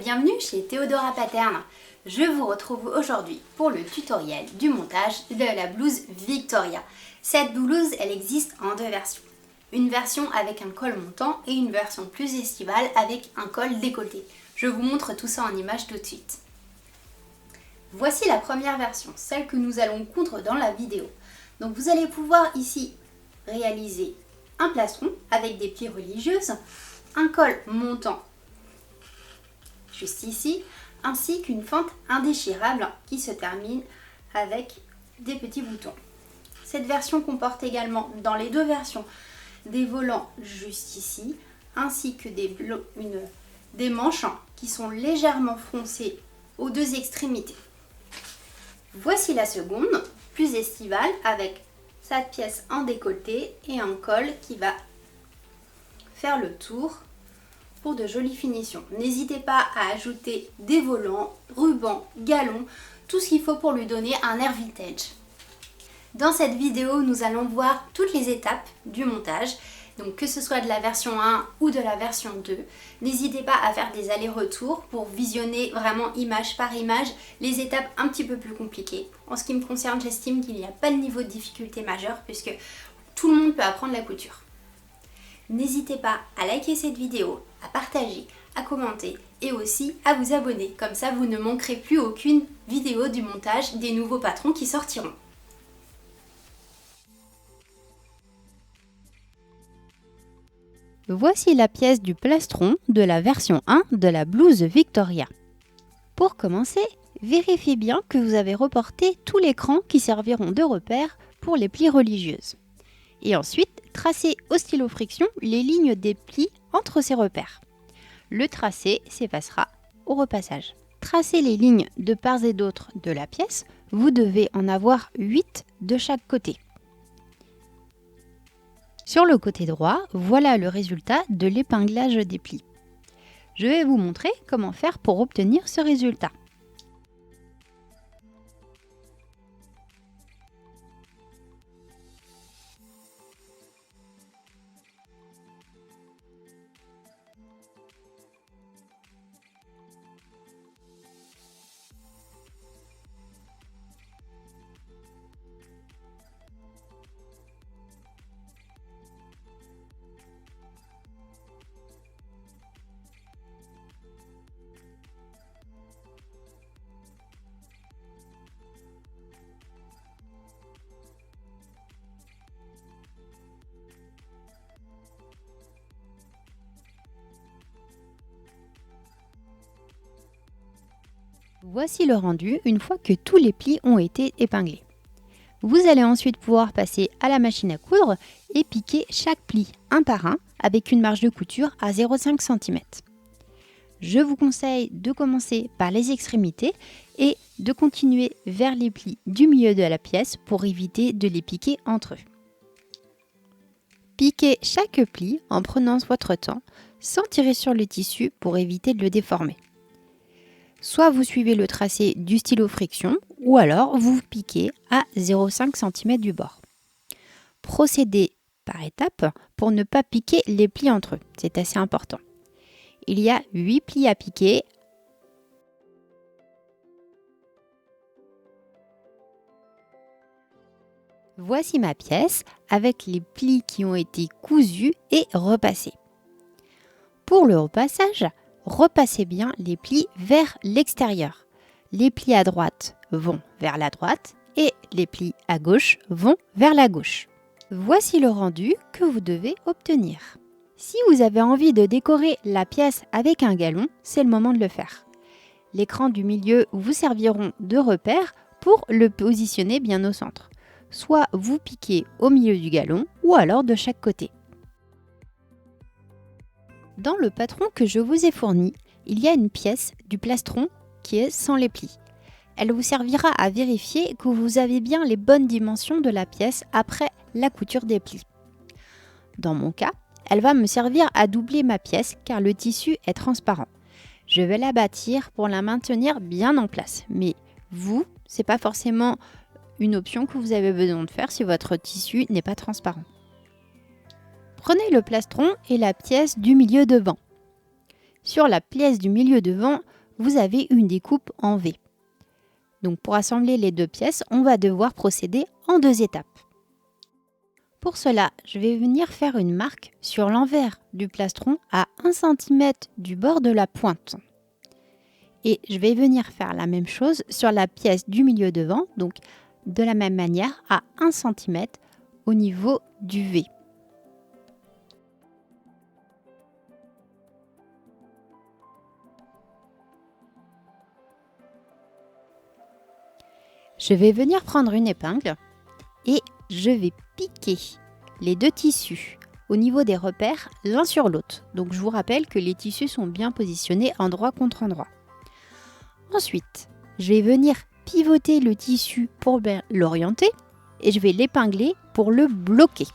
bienvenue chez Théodora Paterne. Je vous retrouve aujourd'hui pour le tutoriel du montage de la blouse Victoria. Cette blouse, elle existe en deux versions. Une version avec un col montant et une version plus estivale avec un col décolleté. Je vous montre tout ça en image tout de suite. Voici la première version, celle que nous allons coudre dans la vidéo. Donc vous allez pouvoir ici réaliser un plastron avec des plis religieuses, un col montant juste ici, ainsi qu'une fente indéchirable qui se termine avec des petits boutons. Cette version comporte également dans les deux versions des volants juste ici, ainsi que des manches qui sont légèrement froncées aux deux extrémités. Voici la seconde, plus estivale, avec cette pièce en décolleté et un col qui va faire le tour pour de jolies finitions. N'hésitez pas à ajouter des volants, rubans, galons, tout ce qu'il faut pour lui donner un air vintage. Dans cette vidéo, nous allons voir toutes les étapes du montage, donc que ce soit de la version 1 ou de la version 2. N'hésitez pas à faire des allers-retours pour visionner vraiment image par image les étapes un petit peu plus compliquées. En ce qui me concerne, j'estime qu'il n'y a pas de niveau de difficulté majeur puisque tout le monde peut apprendre la couture. N'hésitez pas à liker cette vidéo, à partager, à commenter et aussi à vous abonner. Comme ça, vous ne manquerez plus aucune vidéo du montage des nouveaux patrons qui sortiront. Voici la pièce du plastron de la version 1 de la blouse Victoria. Pour commencer, vérifiez bien que vous avez reporté tous les crans qui serviront de repère pour les plis religieuses. Et ensuite, tracez au stylo friction les lignes des plis entre ces repères. Le tracé s'effacera au repassage. Tracez les lignes de part et d'autre de la pièce. Vous devez en avoir 8 de chaque côté. Sur le côté droit, voilà le résultat de l'épinglage des plis. Je vais vous montrer comment faire pour obtenir ce résultat. Voici le rendu une fois que tous les plis ont été épinglés. Vous allez ensuite pouvoir passer à la machine à coudre et piquer chaque pli un par un avec une marge de couture à 0,5 cm. Je vous conseille de commencer par les extrémités et de continuer vers les plis du milieu de la pièce pour éviter de les piquer entre eux. Piquez chaque pli en prenant votre temps sans tirer sur le tissu pour éviter de le déformer. Soit vous suivez le tracé du stylo friction ou alors vous piquez à 0,5 cm du bord. Procédez par étapes pour ne pas piquer les plis entre eux, c'est assez important. Il y a 8 plis à piquer. Voici ma pièce avec les plis qui ont été cousus et repassés. Pour le repassage, repassez bien les plis vers l'extérieur. Les plis à droite vont vers la droite et les plis à gauche vont vers la gauche. Voici le rendu que vous devez obtenir. Si vous avez envie de décorer la pièce avec un galon, c'est le moment de le faire. Les crans du milieu vous serviront de repère pour le positionner bien au centre. Soit vous piquez au milieu du galon ou alors de chaque côté. Dans le patron que je vous ai fourni, il y a une pièce du plastron qui est sans les plis. Elle vous servira à vérifier que vous avez bien les bonnes dimensions de la pièce après la couture des plis. Dans mon cas, elle va me servir à doubler ma pièce car le tissu est transparent. Je vais la bâtir pour la maintenir bien en place. Mais vous, ce n'est pas forcément une option que vous avez besoin de faire si votre tissu n'est pas transparent. Prenez le plastron et la pièce du milieu devant. Sur la pièce du milieu devant, vous avez une découpe en V. Donc pour assembler les deux pièces, on va devoir procéder en 2 étapes. Pour cela, je vais venir faire une marque sur l'envers du plastron à 1 cm du bord de la pointe. Et je vais venir faire la même chose sur la pièce du milieu devant, donc de la même manière à 1 cm au niveau du V. Je vais venir prendre une épingle et je vais piquer les deux tissus au niveau des repères l'un sur l'autre. Donc je vous rappelle que les tissus sont bien positionnés endroit contre endroit. Ensuite, je vais venir pivoter le tissu pour bien l'orienter et je vais l'épingler pour le bloquer.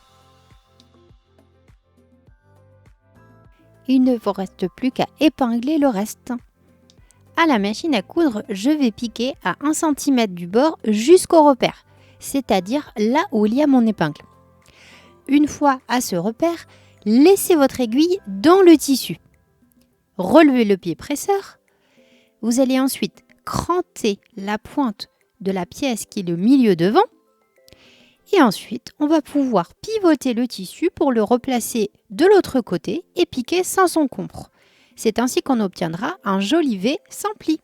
Il ne vous reste plus qu'à épingler le reste. À la machine à coudre, je vais piquer à 1 cm du bord jusqu'au repère, c'est-à-dire là où il y a mon épingle. Une fois à ce repère, laissez votre aiguille dans le tissu. Relevez le pied presseur. Vous allez ensuite cranter la pointe de la pièce qui est le milieu devant. Et ensuite, on va pouvoir pivoter le tissu pour le replacer de l'autre côté et piquer sans encombre. C'est ainsi qu'on obtiendra un joli V sans pli.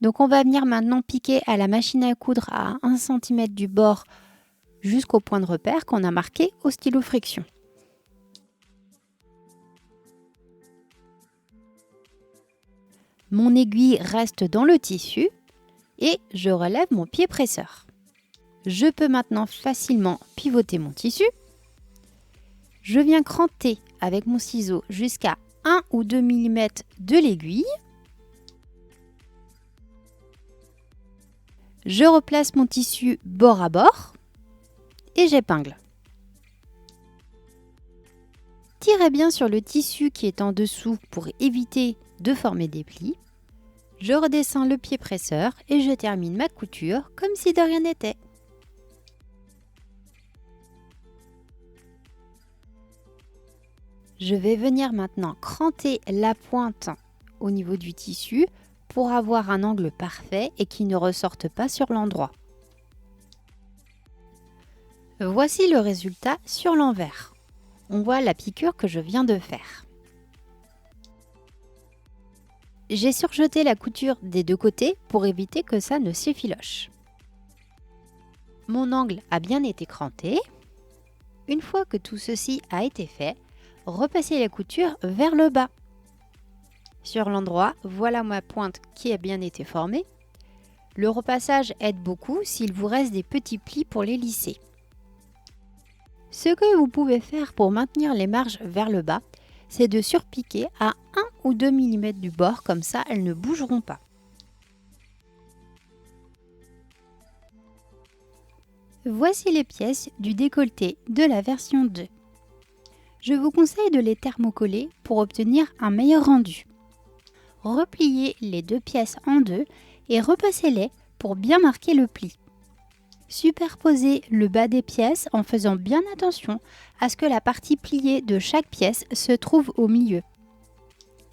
Donc on va venir maintenant piquer à la machine à coudre à 1 cm du bord jusqu'au point de repère qu'on a marqué au stylo friction. Mon aiguille reste dans le tissu et je relève mon pied presseur. Je peux maintenant facilement pivoter mon tissu. Je viens cranter avec mon ciseau jusqu'à 1 ou 2 mm de l'aiguille. Je replace mon tissu bord à bord et j'épingle. Tirez bien sur le tissu qui est en dessous pour éviter de former des plis. Je redescends le pied presseur et je termine ma couture comme si de rien n'était. Je vais venir maintenant cranter la pointe au niveau du tissu pour avoir un angle parfait et qui ne ressorte pas sur l'endroit. Voici le résultat sur l'envers. On voit la piqûre que je viens de faire. J'ai surjeté la couture des deux côtés pour éviter que ça ne s'effiloche. Mon angle a bien été cranté. Une fois que tout ceci a été fait, repassez la couture vers le bas. Sur l'endroit, voilà ma pointe qui a bien été formée. Le repassage aide beaucoup s'il vous reste des petits plis pour les lisser. Ce que vous pouvez faire pour maintenir les marges vers le bas, c'est de surpiquer à 1 ou 2 mm du bord, comme ça elles ne bougeront pas. Voici les pièces du décolleté de la version 2. Je vous conseille de les thermocoller pour obtenir un meilleur rendu. Repliez les deux pièces en deux et repassez-les pour bien marquer le pli. Superposez le bas des pièces en faisant bien attention à ce que la partie pliée de chaque pièce se trouve au milieu.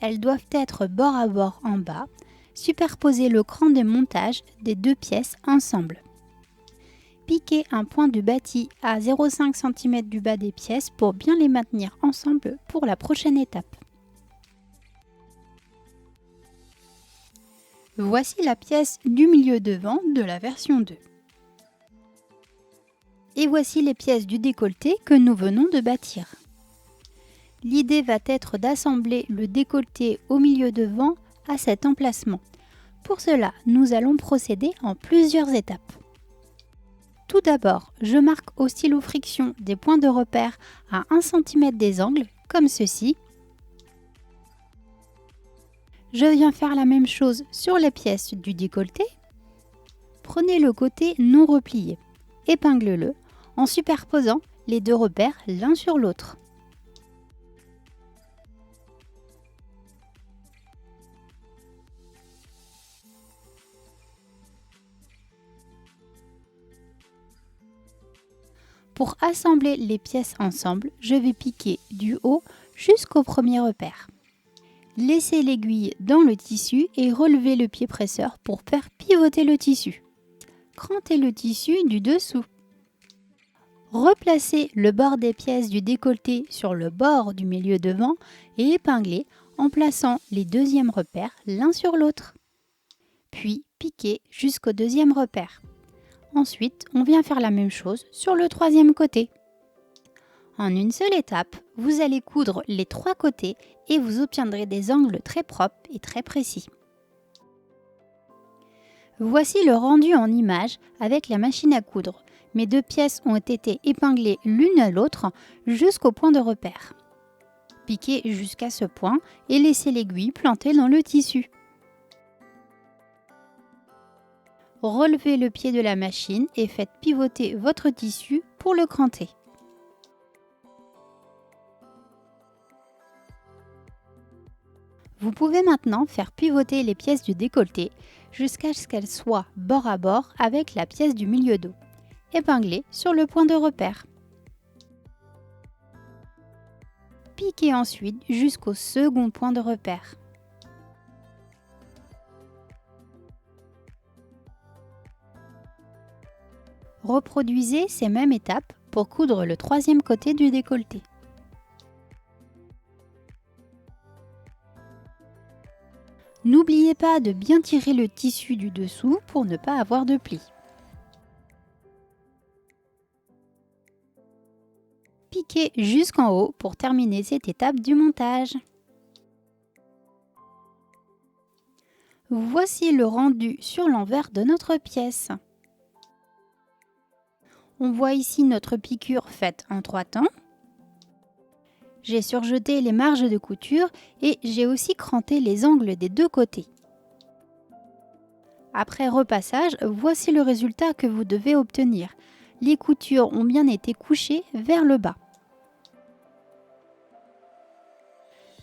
Elles doivent être bord à bord en bas. Superposez le cran de montage des deux pièces ensemble. Piquez un point du bâti à 0,5 cm du bas des pièces pour bien les maintenir ensemble pour la prochaine étape. Voici la pièce du milieu devant de la version 2. Et voici les pièces du décolleté que nous venons de bâtir. L'idée va être d'assembler le décolleté au milieu devant à cet emplacement. Pour cela, nous allons procéder en plusieurs étapes. Tout d'abord, je marque au stylo friction des points de repère à 1 cm des angles, comme ceci. Je viens faire la même chose sur les pièces du décolleté. Prenez le côté non replié, épingle-le en superposant les deux repères l'un sur l'autre. Pour assembler les pièces ensemble, je vais piquer du haut jusqu'au premier repère. Laissez l'aiguille dans le tissu et relevez le pied presseur pour faire pivoter le tissu. Crantez le tissu du dessous. Replacez le bord des pièces du décolleté sur le bord du milieu devant et épinglez en plaçant les deuxièmes repères l'un sur l'autre. Puis piquez jusqu'au deuxième repère. Ensuite, on vient faire la même chose sur le troisième côté. En une seule étape, vous allez coudre les 3 côtés et vous obtiendrez des angles très propres et très précis. Voici le rendu en image avec la machine à coudre. Mes 2 pièces ont été épinglées l'une à l'autre jusqu'au point de repère. Piquez jusqu'à ce point et laissez l'aiguille plantée dans le tissu. Relevez le pied de la machine et faites pivoter votre tissu pour le cranter. Vous pouvez maintenant faire pivoter les pièces du décolleté jusqu'à ce qu'elles soient bord à bord avec la pièce du milieu dos, épinglée sur le point de repère. Piquez ensuite jusqu'au second point de repère. Reproduisez ces mêmes étapes pour coudre le troisième côté du décolleté. N'oubliez pas de bien tirer le tissu du dessous pour ne pas avoir de plis. Piquez jusqu'en haut pour terminer cette étape du montage. Voici le rendu sur l'envers de notre pièce. On voit ici notre piqûre faite en 3 temps. J'ai surjeté les marges de couture et j'ai aussi cranté les angles des 2 côtés. Après repassage, voici le résultat que vous devez obtenir. Les coutures ont bien été couchées vers le bas.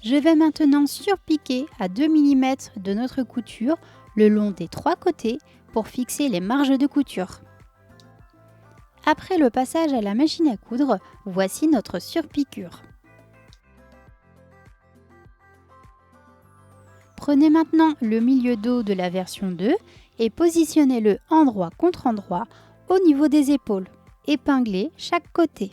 Je vais maintenant surpiquer à 2 mm de notre couture le long des 3 côtés pour fixer les marges de couture. Après le passage à la machine à coudre, voici notre surpiqûre. Prenez maintenant le milieu dos de la version 2 et positionnez-le endroit contre endroit au niveau des épaules. Épinglez chaque côté.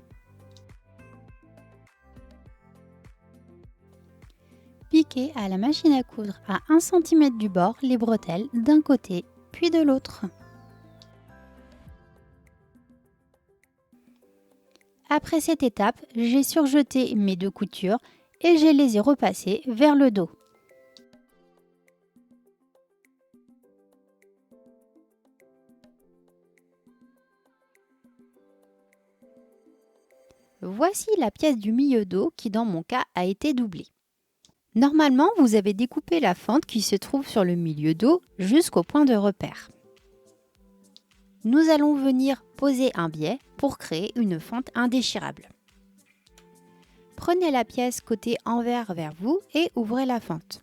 Piquez à la machine à coudre à 1 cm du bord les bretelles d'un côté puis de l'autre. Après cette étape, j'ai surjeté mes 2 coutures et je les ai repassées vers le dos. Voici la pièce du milieu dos qui dans mon cas a été doublée. Normalement, vous avez découpé la fente qui se trouve sur le milieu dos jusqu'au point de repère. Nous allons venir poser un biais pour créer une fente indéchirable. Prenez la pièce côté envers vers vous et ouvrez la fente.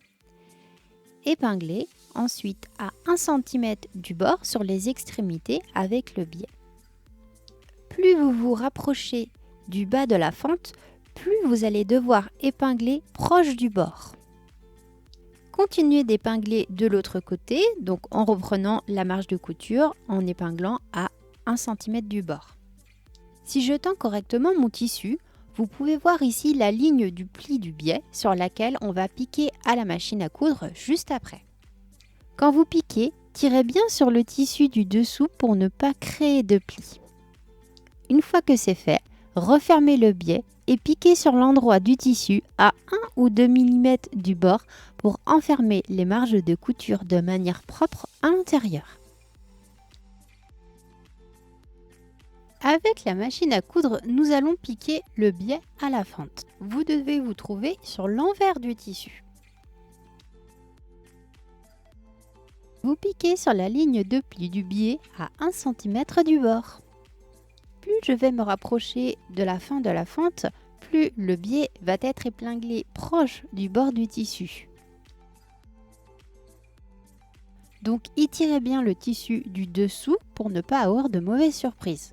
Épinglez ensuite à 1 cm du bord sur les extrémités avec le biais. Plus vous vous rapprochez du bas de la fente, plus vous allez devoir épingler proche du bord. Continuez d'épingler de l'autre côté, donc en reprenant la marge de couture, en épinglant à 1 cm du bord. Si je tends correctement mon tissu, vous pouvez voir ici la ligne du pli du biais sur laquelle on va piquer à la machine à coudre juste après. Quand vous piquez, tirez bien sur le tissu du dessous pour ne pas créer de plis. Une fois que c'est fait, refermez le biais et piquez sur l'endroit du tissu à 1 ou 2 mm du bord pour enfermer les marges de couture de manière propre à l'intérieur. Avec la machine à coudre, nous allons piquer le biais à la fente. Vous devez vous trouver sur l'envers du tissu. Vous piquez sur la ligne de pli du biais à 1 cm du bord. Plus je vais me rapprocher de la fin de la fente, plus le biais va être épinglé proche du bord du tissu. Donc étirez bien le tissu du dessous pour ne pas avoir de mauvaises surprises.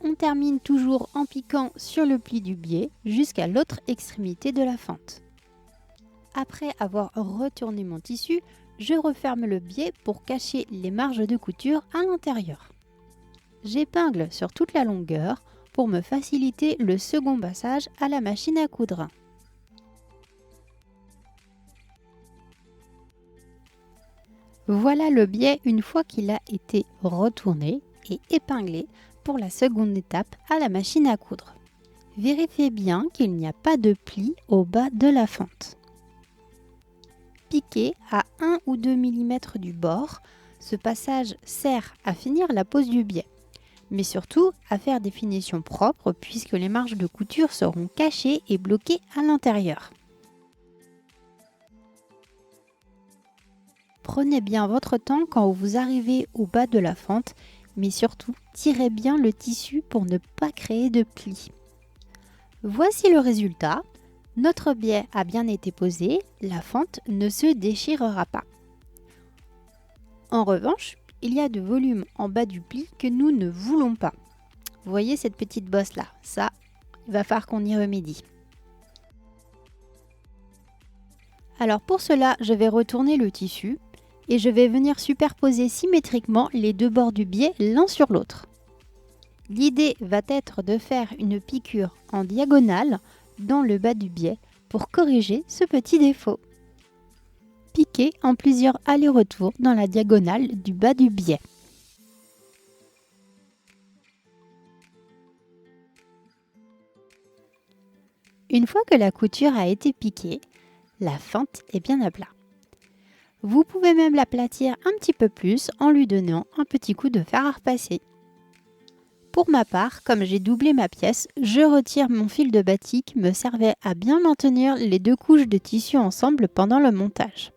On termine toujours en piquant sur le pli du biais jusqu'à l'autre extrémité de la fente. Après avoir retourné mon tissu, je referme le biais pour cacher les marges de couture à l'intérieur. J'épingle sur toute la longueur pour me faciliter le second passage à la machine à coudre. Voilà le biais une fois qu'il a été retourné et épinglé pour la seconde étape à la machine à coudre. Vérifiez bien qu'il n'y a pas de pli au bas de la fente. Piquez à 1 ou 2 mm du bord, ce passage sert à finir la pose du biais, mais surtout à faire des finitions propres puisque les marges de couture seront cachées et bloquées à l'intérieur. Prenez bien votre temps quand vous arrivez au bas de la fente, mais surtout tirez bien le tissu pour ne pas créer de plis. Voici le résultat. Notre biais a bien été posé, la fente ne se déchirera pas. En revanche, il y a de volume en bas du pli que nous ne voulons pas. Vous voyez cette petite bosse là, ça, il va falloir qu'on y remédie. Alors pour cela, je vais retourner le tissu et je vais venir superposer symétriquement les deux bords du biais l'un sur l'autre. L'idée va être de faire une piqûre en diagonale dans le bas du biais pour corriger ce petit défaut. Piquez en plusieurs allers-retours dans la diagonale du bas du biais. Une fois que la couture a été piquée, la fente est bien à plat. Vous pouvez même l'aplatir un petit peu plus en lui donnant un petit coup de fer à repasser. Pour ma part, comme j'ai doublé ma pièce, je retire mon fil de batik qui me servait à bien maintenir les deux couches de tissu ensemble pendant le montage.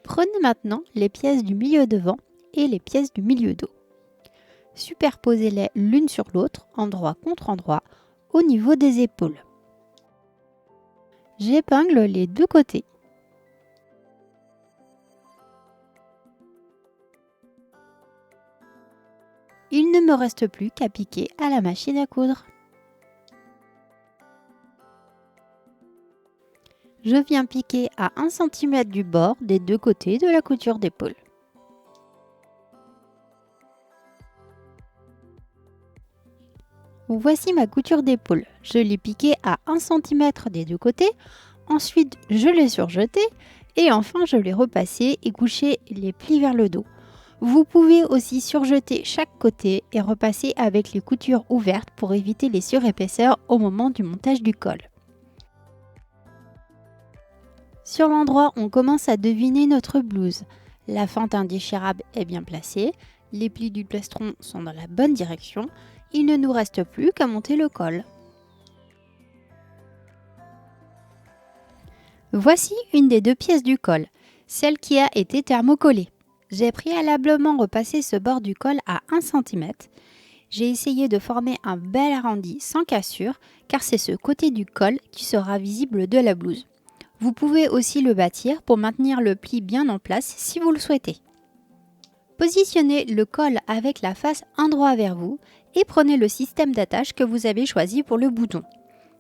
Prenez maintenant les pièces du milieu devant et les pièces du milieu dos. Superposez-les l'une sur l'autre, endroit contre endroit, au niveau des épaules. J'épingle les deux côtés. Il ne me reste plus qu'à piquer à la machine à coudre. Je viens piquer à 1 cm du bord des deux côtés de la couture d'épaule. Voici ma couture d'épaule. Je l'ai piquée à 1 cm des deux côtés, ensuite je l'ai surjetée et enfin je l'ai repassée et couché les plis vers le dos. Vous pouvez aussi surjeter chaque côté et repasser avec les coutures ouvertes pour éviter les surépaisseurs au moment du montage du col. Sur l'endroit, on commence à deviner notre blouse. La fente indéchirable est bien placée, les plis du plastron sont dans la bonne direction, il ne nous reste plus qu'à monter le col. Voici une des deux pièces du col, celle qui a été thermocollée. J'ai préalablement repassé ce bord du col à 1 cm. J'ai essayé de former un bel arrondi sans cassure car c'est ce côté du col qui sera visible de la blouse. Vous pouvez aussi le bâtir pour maintenir le pli bien en place si vous le souhaitez. Positionnez le col avec la face endroit vers vous et prenez le système d'attache que vous avez choisi pour le bouton.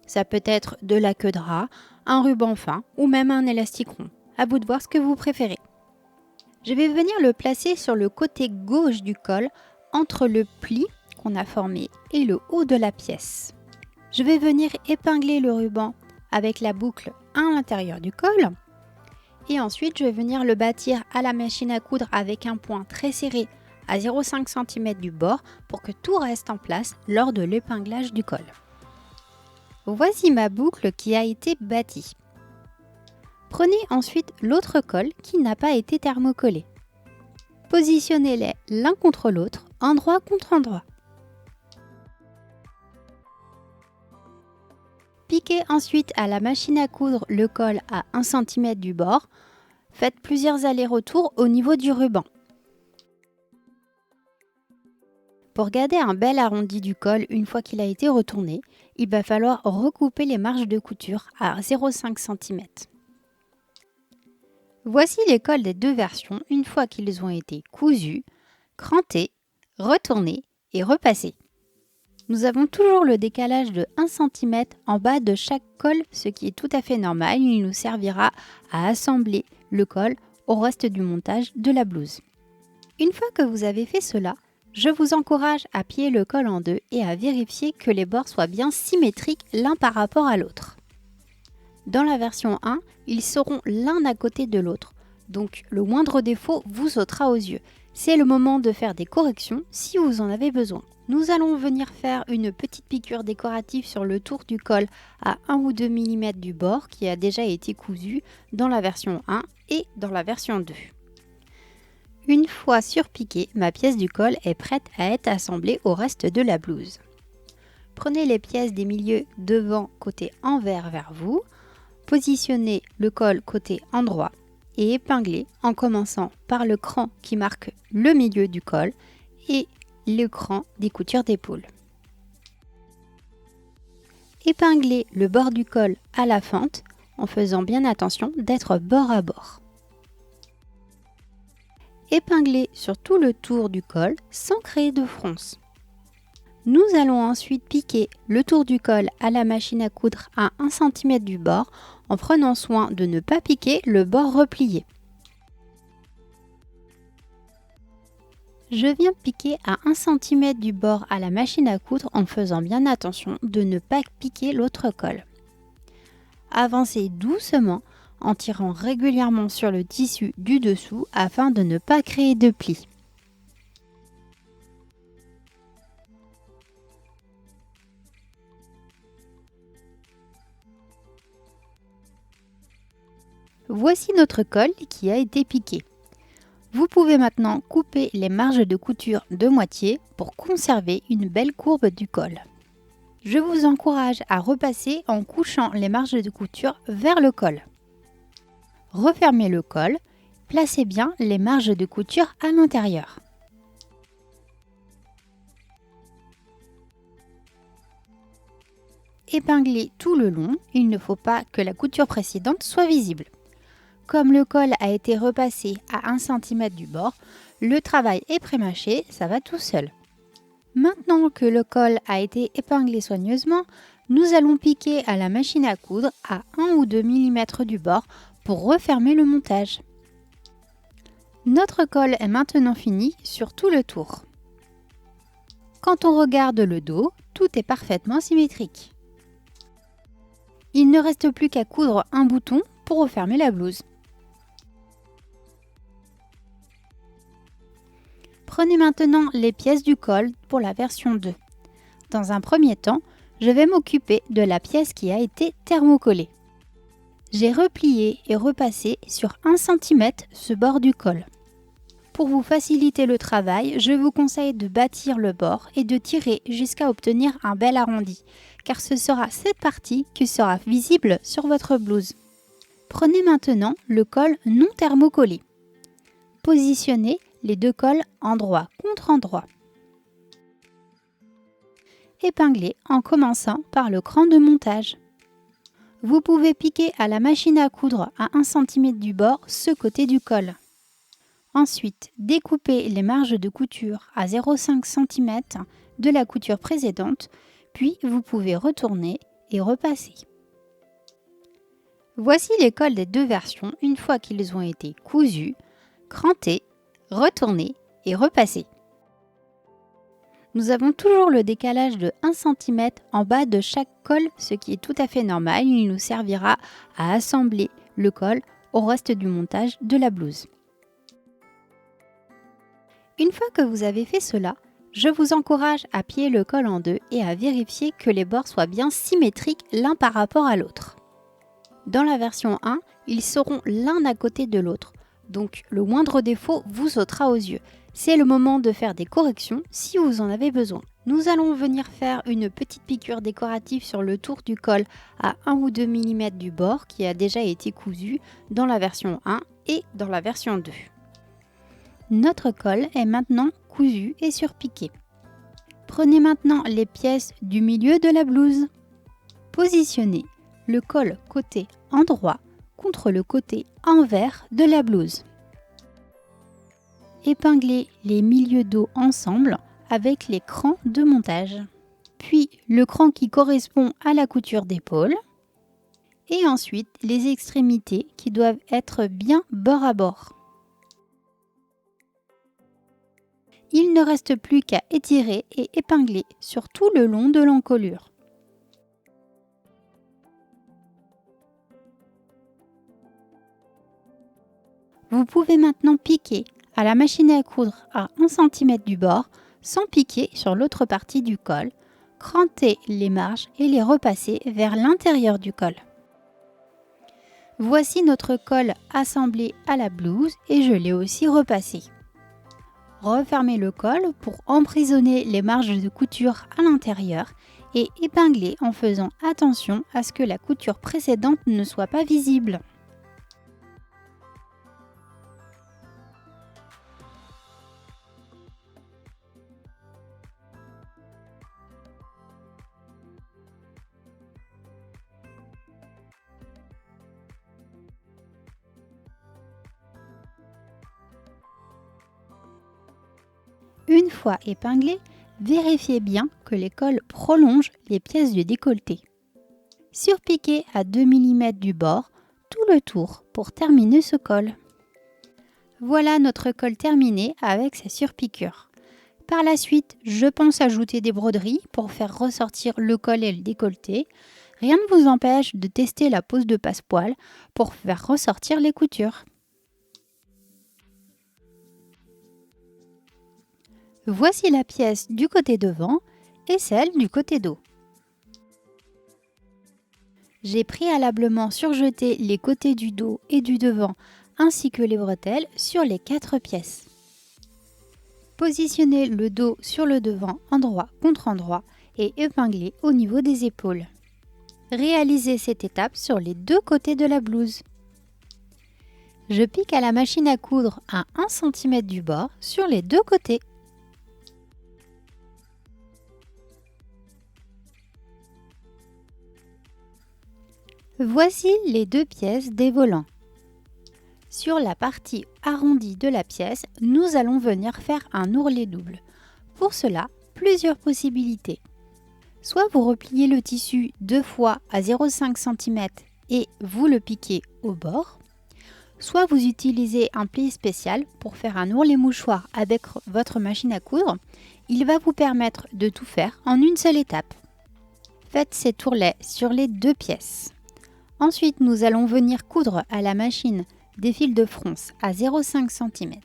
Ça peut être de la queue de rat, un ruban fin ou même un élastique rond. À vous de voir ce que vous préférez. Je vais venir le placer sur le côté gauche du col, entre le pli qu'on a formé et le haut de la pièce. Je vais venir épingler le ruban avec la boucle à l'intérieur du col. Et ensuite, je vais venir le bâtir à la machine à coudre avec un point très serré à 0,5 cm du bord pour que tout reste en place lors de l'épinglage du col. Voici ma boucle qui a été bâtie. Prenez ensuite l'autre col qui n'a pas été thermocollé. Positionnez-les l'un contre l'autre, endroit contre endroit. Piquez ensuite à la machine à coudre le col à 1 cm du bord. Faites plusieurs allers-retours au niveau du ruban. Pour garder un bel arrondi du col une fois qu'il a été retourné, il va falloir recouper les marges de couture à 0,5 cm. Voici les cols des deux versions une fois qu'ils ont été cousus, crantés, retournés et repassés. Nous avons toujours le décalage de 1 cm en bas de chaque col, ce qui est tout à fait normal. Il nous servira à assembler le col au reste du montage de la blouse. Une fois que vous avez fait cela, je vous encourage à plier le col en deux et à vérifier que les bords soient bien symétriques l'un par rapport à l'autre. Dans la version 1, ils seront l'un à côté de l'autre, donc le moindre défaut vous sautera aux yeux. C'est le moment de faire des corrections si vous en avez besoin. Nous allons venir faire une petite piqûre décorative sur le tour du col à 1 ou 2 mm du bord qui a déjà été cousu dans la version 1 et dans la version 2. Une fois surpiquée, ma pièce du col est prête à être assemblée au reste de la blouse. Prenez les pièces des milieux devant côté envers vers vous, positionnez le col côté endroit et épinglez en commençant par le cran qui marque le milieu du col et le cran des coutures d'épaule. Épinglez le bord du col à la fente en faisant bien attention d'être bord à bord. Épinglez sur tout le tour du col sans créer de fronce. Nous allons ensuite piquer le tour du col à la machine à coudre à 1 cm du bord en prenant soin de ne pas piquer le bord replié. Je viens piquer à 1 cm du bord à la machine à coudre en faisant bien attention de ne pas piquer l'autre col. Avancez doucement en tirant régulièrement sur le tissu du dessous afin de ne pas créer de plis. Voici notre col qui a été piqué. Vous pouvez maintenant couper les marges de couture de moitié pour conserver une belle courbe du col. Je vous encourage à repasser en couchant les marges de couture vers le col. Refermez le col, placez bien les marges de couture à l'intérieur. Épinglez tout le long, il ne faut pas que la couture précédente soit visible. Comme le col a été repassé à 1 cm du bord, le travail est pré-mâché, ça va tout seul. Maintenant que le col a été épinglé soigneusement, nous allons piquer à la machine à coudre à 1 ou 2 mm du bord pour refermer le montage. Notre col est maintenant fini sur tout le tour. Quand on regarde le dos, tout est parfaitement symétrique. Il ne reste plus qu'à coudre un bouton pour refermer la blouse. Prenez maintenant les pièces du col pour la version 2. Dans un premier temps, je vais m'occuper de la pièce qui a été thermocollée. J'ai replié et repassé sur 1 cm ce bord du col. Pour vous faciliter le travail, je vous conseille de bâtir le bord et de tirer jusqu'à obtenir un bel arrondi, car ce sera cette partie qui sera visible sur votre blouse. Prenez maintenant le col non thermocollé. Positionnez les deux cols endroit contre endroit. Épinglez en commençant par le cran de montage. Vous pouvez piquer à la machine à coudre à 1 cm du bord ce côté du col. Ensuite, découpez les marges de couture à 0,5 cm de la couture précédente, puis vous pouvez retourner et repasser. Voici les cols des deux versions une fois qu'ils ont été cousus, crantés, retournés et repassés. Nous avons toujours le décalage de 1 cm en bas de chaque col, ce qui est tout à fait normal. Il nous servira à assembler le col au reste du montage de la blouse. Une fois que vous avez fait cela, je vous encourage à plier le col en deux et à vérifier que les bords soient bien symétriques l'un par rapport à l'autre. Dans la version 1, ils seront l'un à côté de l'autre, donc le moindre défaut vous sautera aux yeux. C'est le moment de faire des corrections si vous en avez besoin. Nous allons venir faire une petite piqûre décorative sur le tour du col à 1 ou 2 mm du bord qui a déjà été cousu dans la version 1 et dans la version 2. Notre col est maintenant cousu et surpiqué. Prenez maintenant les pièces du milieu de la blouse. Positionnez le col côté endroit contre le côté envers de la blouse. Épinglez les milieux dos ensemble avec les crans de montage. puis le cran qui correspond à la couture d'épaule et ensuite les extrémités qui doivent être bien bord à bord. Il ne reste plus qu'à étirer et épingler sur tout le long de l'encolure. Vous pouvez maintenant piquer à la machine à coudre à 1 cm du bord sans piquer sur l'autre partie du col, cranter les marges et les repasser vers l'intérieur du col. Voici notre col assemblé à la blouse et je l'ai aussi repassé. Refermez le col pour emprisonner les marges de couture à l'intérieur et épingler en faisant attention à ce que la couture précédente ne soit pas visible. Une fois épinglé, vérifiez bien que les cols prolongent les pièces du décolleté. Surpiquez à 2 mm du bord tout le tour pour terminer ce col. Voilà notre col terminé avec sa surpiqûre. Par la suite, je pense ajouter des broderies pour faire ressortir le col et le décolleté. Rien ne vous empêche de tester la pose de passepoil pour faire ressortir les coutures. Voici la pièce du côté devant et celle du côté dos. J'ai préalablement surjeté les côtés du dos et du devant ainsi que les bretelles sur les 4 pièces. Positionnez le dos sur le devant endroit contre endroit et épinglez au niveau des épaules. Réalisez cette étape sur les 2 côtés de la blouse. Je pique à la machine à coudre à 1 cm du bord sur les 2 côtés. Voici les 2 pièces des volants. Sur la partie arrondie de la pièce, nous allons venir faire un ourlet double. Pour cela, plusieurs possibilités. Soit vous repliez le tissu 2 fois à 0,5 cm et vous le piquez au bord, soit vous utilisez un pli spécial pour faire un ourlet mouchoir avec votre machine à coudre. Il va vous permettre de tout faire en une seule étape. Faites cet ourlet sur les 2 pièces. Ensuite, nous allons venir coudre à la machine des fils de fronce à 0,5 cm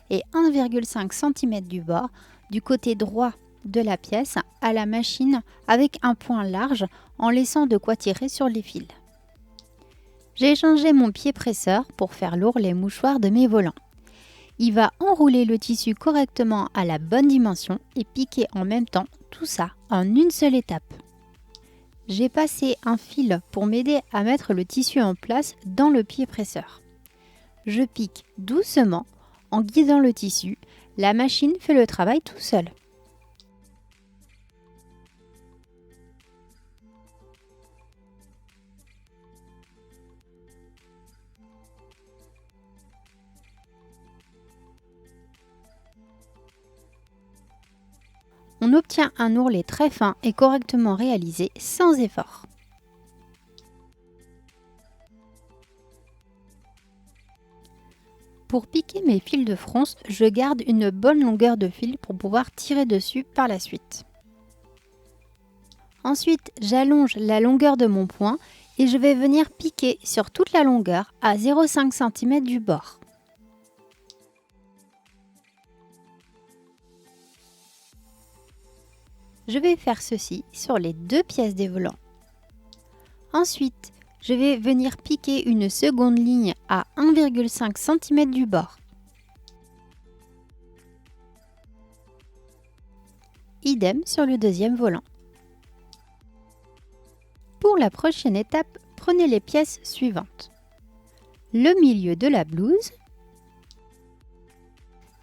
et 1,5 cm du bord du côté droit de la pièce à la machine avec un point large en laissant de quoi tirer sur les fils. J'ai changé mon pied presseur pour faire l'ourlet mouchoir de mes volants. Il va enrouler le tissu correctement à la bonne dimension et piquer en même temps tout ça en une seule étape. J'ai passé un fil pour m'aider à mettre le tissu en place dans le pied presseur. Je pique doucement en guidant le tissu. La machine fait le travail tout seul. On obtient un ourlet très fin et correctement réalisé sans effort. Pour piquer mes fils de fronce, je garde une bonne longueur de fil pour pouvoir tirer dessus par la suite. Ensuite, j'allonge la longueur de mon point et je vais venir piquer sur toute la longueur à 0,5 cm du bord. Je vais faire ceci sur les 2 pièces des volants. Ensuite, je vais venir piquer une seconde ligne à 1,5 cm du bord. Idem sur le deuxième volant. Pour la prochaine étape, prenez les pièces suivantes. Le milieu de la blouse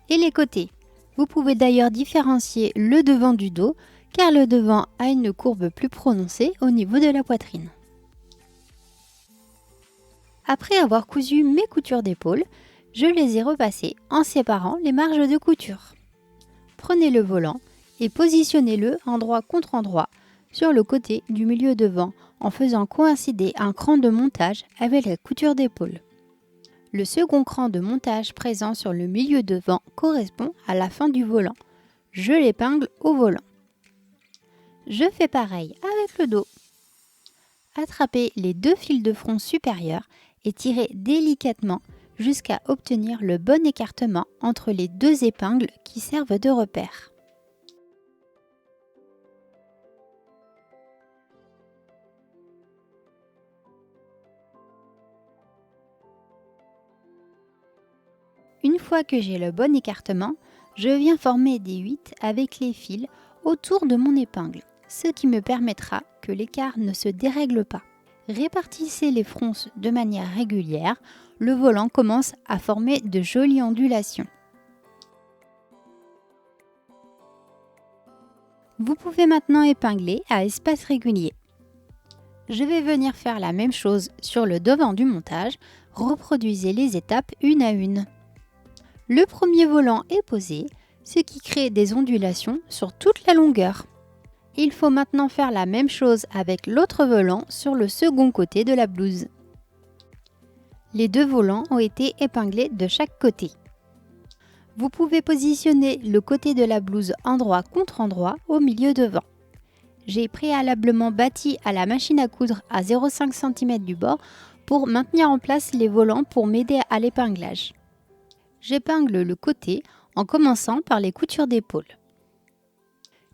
et les côtés. Vous pouvez d'ailleurs différencier le devant du dos car le devant a une courbe plus prononcée au niveau de la poitrine. Après avoir cousu mes coutures d'épaule, je les ai repassées en séparant les marges de couture. Prenez le volant et positionnez-le endroit contre endroit sur le côté du milieu devant en faisant coïncider un cran de montage avec la couture d'épaule. Le second cran de montage présent sur le milieu devant correspond à la fin du volant. Je l'épingle au volant. Je fais pareil avec le dos. Attrapez les 2 fils de front supérieurs et tirez délicatement jusqu'à obtenir le bon écartement entre les 2 épingles qui servent de repère. Une fois que j'ai le bon écartement, je viens former des 8 avec les fils autour de mon épingle, ce qui me permettra que l'écart ne se dérègle pas. Répartissez les fronces de manière régulière, le volant commence à former de jolies ondulations. Vous pouvez maintenant épingler à espace régulier. Je vais venir faire la même chose sur le devant du montage, reproduisez les étapes une à une. Le premier volant est posé, ce qui crée des ondulations sur toute la longueur. Il faut maintenant faire la même chose avec l'autre volant sur le second côté de la blouse. Les 2 volants ont été épinglés de chaque côté. Vous pouvez positionner le côté de la blouse endroit contre endroit au milieu devant. J'ai préalablement bâti à la machine à coudre à 0,5 cm du bord pour maintenir en place les volants pour m'aider à l'épinglage. J'épingle le côté en commençant par les coutures d'épaule.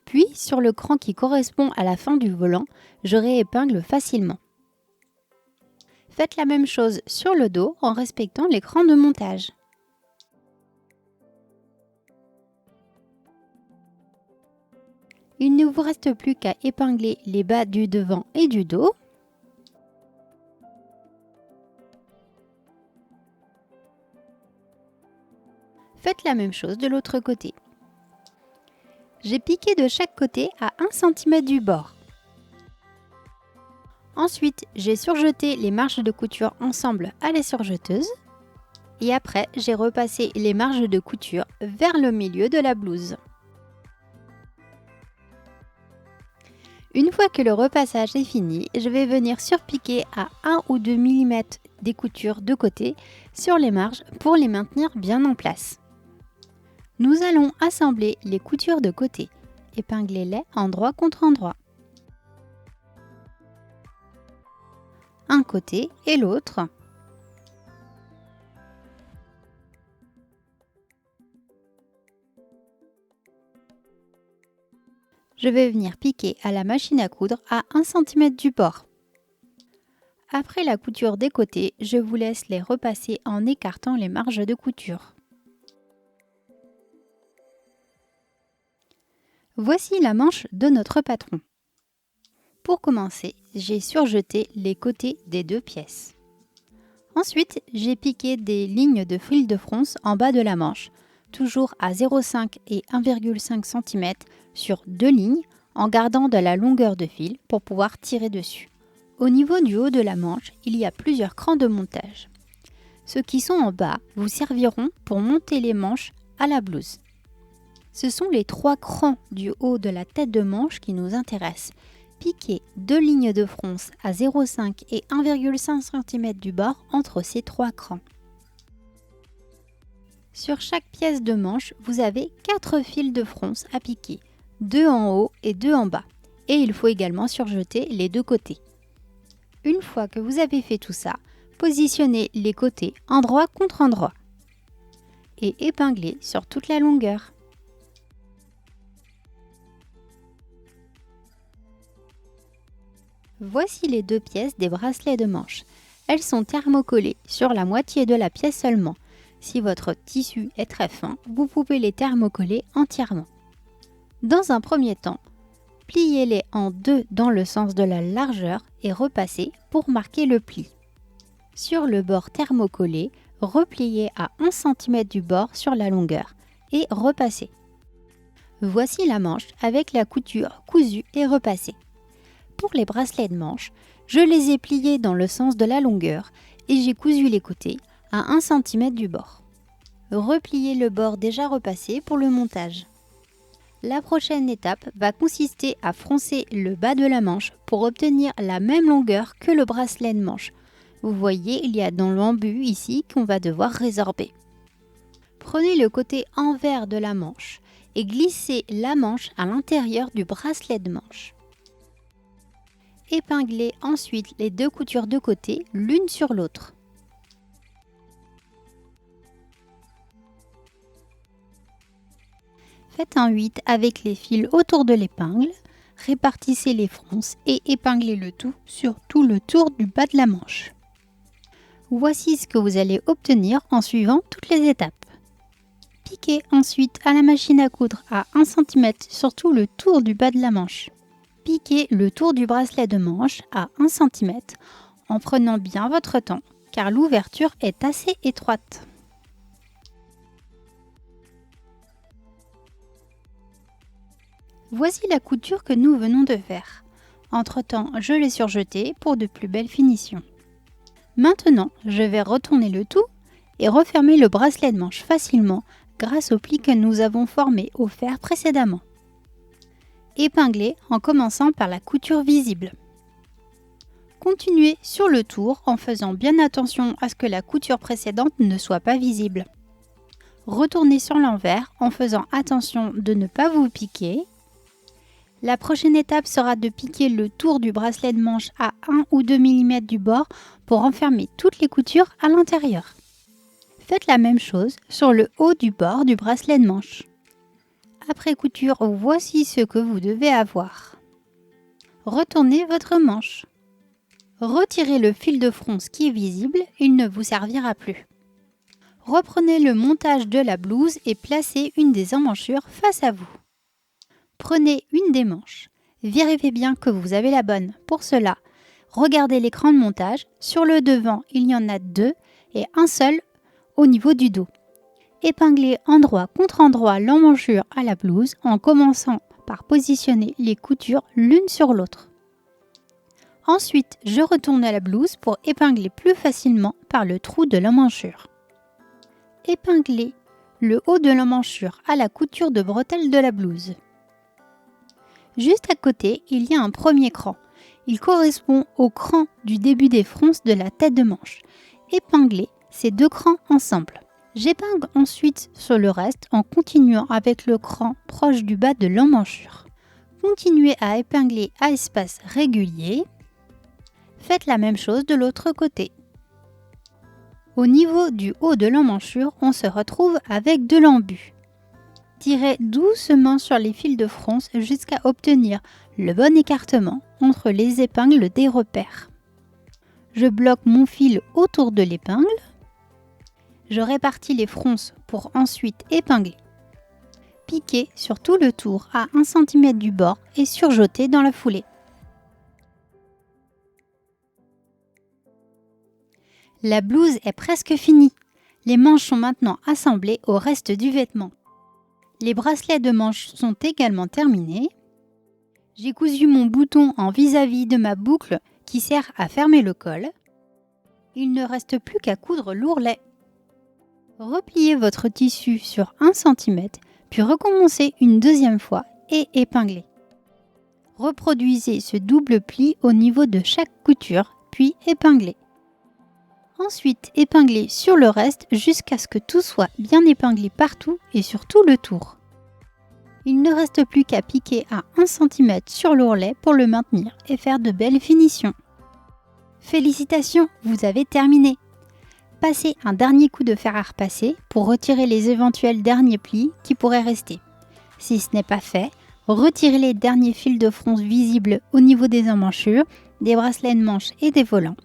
Puis, sur le cran qui correspond à la fin du volant, je réépingle facilement. Faites la même chose sur le dos en respectant les crans de montage. Il ne vous reste plus qu'à épingler les bas du devant et du dos. Faites la même chose de l'autre côté. J'ai piqué de chaque côté à 1 cm du bord. Ensuite, j'ai surjeté les marges de couture ensemble à la surjeteuse. Et après, j'ai repassé les marges de couture vers le milieu de la blouse. Une fois que le repassage est fini, je vais venir surpiquer à 1 ou 2 mm des coutures de côté sur les marges pour les maintenir bien en place. Nous allons assembler les coutures de côté. Épinglez-les endroit contre endroit. Un côté et l'autre. Je vais venir piquer à la machine à coudre à 1 cm du bord. Après la couture des côtés, je vous laisse les repasser en écartant les marges de couture. Voici la manche de notre patron. Pour commencer, j'ai surjeté les côtés des 2 pièces. Ensuite, j'ai piqué des lignes de fil de fronce en bas de la manche, toujours à 0,5 et 1,5 cm sur 2 lignes, en gardant de la longueur de fil pour pouvoir tirer dessus. Au niveau du haut de la manche, il y a plusieurs crans de montage. Ceux qui sont en bas vous serviront pour monter les manches à la blouse. Ce sont les 3 crans du haut de la tête de manche qui nous intéressent. Piquez 2 lignes de fronce à 0,5 et 1,5 cm du bord entre ces 3 crans. Sur chaque pièce de manche, vous avez 4 fils de fronce à piquer, 2 en haut et 2 en bas. Et il faut également surjeter les 2 côtés. Une fois que vous avez fait tout ça, positionnez les côtés endroit contre endroit et épinglez sur toute la longueur. Voici les 2 pièces des bracelets de manche. Elles sont thermocollées sur la moitié de la pièce seulement. Si votre tissu est très fin, vous pouvez les thermocoller entièrement. Dans un premier temps, pliez-les en 2 dans le sens de la largeur et repassez pour marquer le pli. Sur le bord thermocollé, repliez à 1 cm du bord sur la longueur et repassez. Voici la manche avec la couture cousue et repassée. Pour les bracelets de manche, je les ai pliés dans le sens de la longueur et j'ai cousu les côtés à 1 cm du bord. Repliez le bord déjà repassé pour le montage. La prochaine étape va consister à froncer le bas de la manche pour obtenir la même longueur que le bracelet de manche. Vous voyez, il y a dans l'embu ici qu'on va devoir résorber. Prenez le côté envers de la manche et glissez la manche à l'intérieur du bracelet de manche. Épinglez ensuite les deux coutures de côté l'une sur l'autre. Faites un 8 avec les fils autour de l'épingle, répartissez les fronces et épinglez le tout sur tout le tour du bas de la manche. Voici ce que vous allez obtenir en suivant toutes les étapes. Piquez ensuite à la machine à coudre à 1 cm sur tout le tour du bas de la manche. Piquez le tour du bracelet de manche à 1 cm en prenant bien votre temps car l'ouverture est assez étroite. Voici la couture que nous venons de faire. Entre-temps, je l'ai surjetée pour de plus belles finitions. Maintenant, je vais retourner le tout et refermer le bracelet de manche facilement grâce au pli que nous avons formé au fer précédemment. Épinglez en commençant par la couture visible. Continuez sur le tour en faisant bien attention à ce que la couture précédente ne soit pas visible. Retournez sur l'envers en faisant attention de ne pas vous piquer. La prochaine étape sera de piquer le tour du bracelet de manche à 1 ou 2 mm du bord pour enfermer toutes les coutures à l'intérieur. Faites la même chose sur le haut du bord du bracelet de manche. Après couture, voici ce que vous devez avoir. Retournez votre manche. Retirez le fil de fronce qui est visible, il ne vous servira plus. Reprenez le montage de la blouse et placez une des emmanchures face à vous. Prenez une des manches. Vérifiez bien que vous avez la bonne. Pour cela, regardez l'écran de montage. Sur le devant, il y en a 2 et un seul au niveau du dos. Épinglez endroit contre endroit l'emmanchure à la blouse en commençant par positionner les coutures l'une sur l'autre. Ensuite, je retourne à la blouse pour épingler plus facilement par le trou de l'emmanchure. Épinglez le haut de l'emmanchure à la couture de bretelle de la blouse. Juste à côté, il y a un premier cran. Il correspond au cran du début des fronces de la tête de manche. Épinglez ces 2 crans ensemble. J'épingle ensuite sur le reste en continuant avec le cran proche du bas de l'emmanchure. Continuez à épingler à espace régulier. Faites la même chose de l'autre côté. Au niveau du haut de l'emmanchure, on se retrouve avec de l'embu. Tirez doucement sur les fils de fronce jusqu'à obtenir le bon écartement entre les épingles des repères. Je bloque mon fil autour de l'épingle. Je répartis les fronces pour ensuite épingler. Piquez sur tout le tour à 1 cm du bord et surjetez dans la foulée. La blouse est presque finie. Les manches sont maintenant assemblées au reste du vêtement. Les bracelets de manches sont également terminés. J'ai cousu mon bouton en vis-à-vis de ma boucle qui sert à fermer le col. Il ne reste plus qu'à coudre l'ourlet. Repliez votre tissu sur 1 cm, puis recommencez une deuxième fois et épinglez. Reproduisez ce double pli au niveau de chaque couture, puis épinglez. Ensuite, épinglez sur le reste jusqu'à ce que tout soit bien épinglé partout et sur tout le tour. Il ne reste plus qu'à piquer à 1 cm sur l'ourlet pour le maintenir et faire de belles finitions. Félicitations, vous avez terminé! Passez un dernier coup de fer à repasser pour retirer les éventuels derniers plis qui pourraient rester. Si ce n'est pas fait, retirez les derniers fils de fronce visibles au niveau des emmanchures, des bracelets de manche et des volants.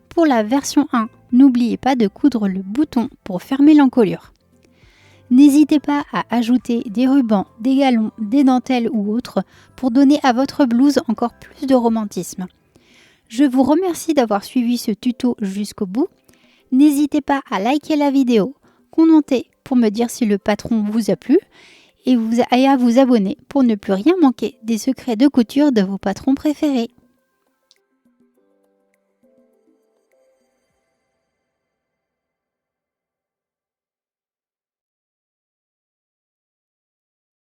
Pour la version 1, n'oubliez pas de coudre le bouton pour fermer l'encolure. N'hésitez pas à ajouter des rubans, des galons, des dentelles ou autres pour donner à votre blouse encore plus de romantisme. Je vous remercie d'avoir suivi ce tuto jusqu'au bout. N'hésitez pas à liker la vidéo, commenter pour me dire si le patron vous a plu et à vous abonner pour ne plus rien manquer des secrets de couture de vos patrons préférés.